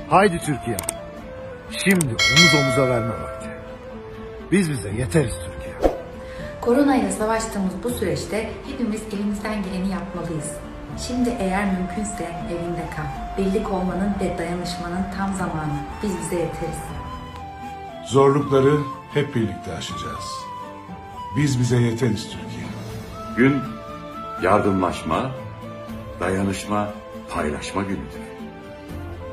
Haydi Türkiye. Şimdi omuz omuza verme vakti. Biz bize yeteriz Türkiye. Koronayla savaştığımız bu süreçte hepimiz elimizden geleni yapmalıyız. Şimdi eğer mümkünse evinde kal. Birlik olmanın ve dayanışmanın tam zamanı. Biz bize yeteriz. Zorlukları hep birlikte aşacağız. Biz bize yeteriz Türkiye. Gün yardımlaşma, dayanışma, paylaşma günüdür.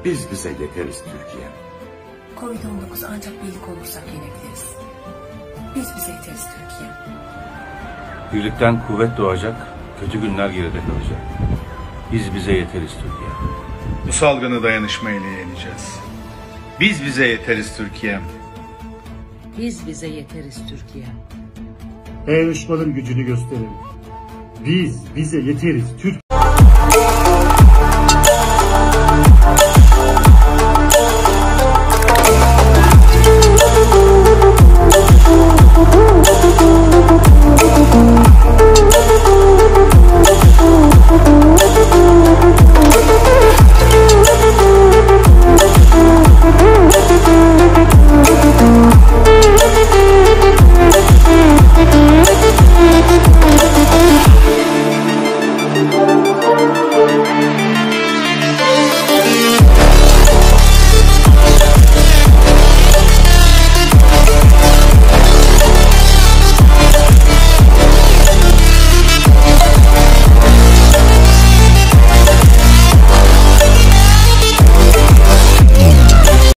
Biz bize yeteriz Türkiye. Covid-19 ancak birlik olursak yenebiliriz. Biz bize yeteriz Türkiye. Birlikten kuvvet doğacak, kötü günler geride kalacak. Biz bize yeteriz Türkiye. Bu salgını dayanışma ile yeneceğiz. Biz bize yeteriz Türkiye. Biz bize yeteriz Türkiye. Dayanışmanın gücünü gösterelim. Biz bize yeteriz Türkiye.